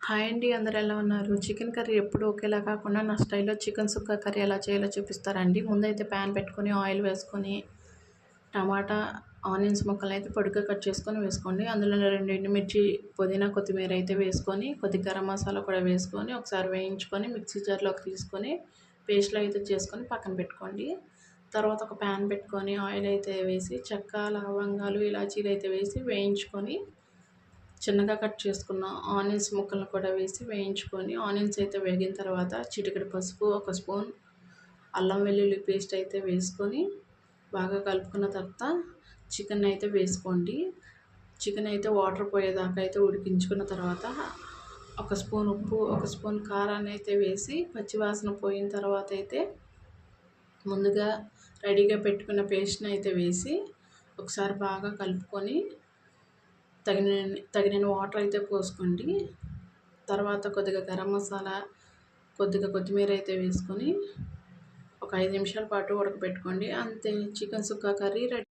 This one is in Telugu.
హాయ్ అండి, అందరూ ఎలా ఉన్నారు? చికెన్ కర్రీ ఎప్పుడు ఒకేలా కాకుండా నా స్టైల్లో చికెన్ సుక్క కర్రీ ఎలా చేయాలో చూపిస్తారండి. ముందైతే ప్యాన్ పెట్టుకొని ఆయిల్ వేసుకొని టమాటా ఆనియన్స్ ముక్కలు అయితే పొడిగా కట్ చేసుకొని వేసుకోండి. అందులో 2 ఎండుమిర్చి, పుదీనా, కొత్తిమీర అయితే వేసుకొని కొద్దిగా గరం మసాలా కూడా వేసుకొని ఒకసారి వేయించుకొని మిక్సీ జార్లోకి తీసుకొని పేస్ట్లో అయితే చేసుకొని పక్కన పెట్టుకోండి. తర్వాత ఒక ప్యాన్ పెట్టుకొని ఆయిల్ అయితే వేసి చెక్క, లవంగాలు, ఇలాచీలు అయితే వేసి వేయించుకొని చిన్నగా కట్ చేసుకున్న ఆనియన్స్ ముక్కలను కూడా వేసి వేయించుకొని ఆనియన్స్ అయితే వేగిన తర్వాత చిటికెడు పసుపు, 1 స్పూన్ అల్లం వెల్లుల్లి పేస్ట్ అయితే వేసుకొని బాగా కలుపుకున్న తర్వాత చికెన్ అయితే వేసుకోండి. చికెన్ అయితే వాటర్ పోయేదాకా అయితే ఉడికించుకున్న తర్వాత 1 స్పూన్ ఉప్పు, 1 స్పూన్ కారాన్ని అయితే వేసి పచ్చివాసన పోయిన తర్వాత అయితే ముందుగా రెడీగా పెట్టుకున్న పేస్ట్ని అయితే వేసి ఒకసారి బాగా కలుపుకొని తగినన్ని వాటర్ అయితే పోసుకోండి. తర్వాత కొద్దిగా గరం మసాలా, కొద్దిగా కొత్తిమీర అయితే వేసుకొని ఒక 5 నిమిషాల పాటు ఉడకబెట్టుకోండి. అంతే, చికెన్ సుక్క కర్రీ రెడీ.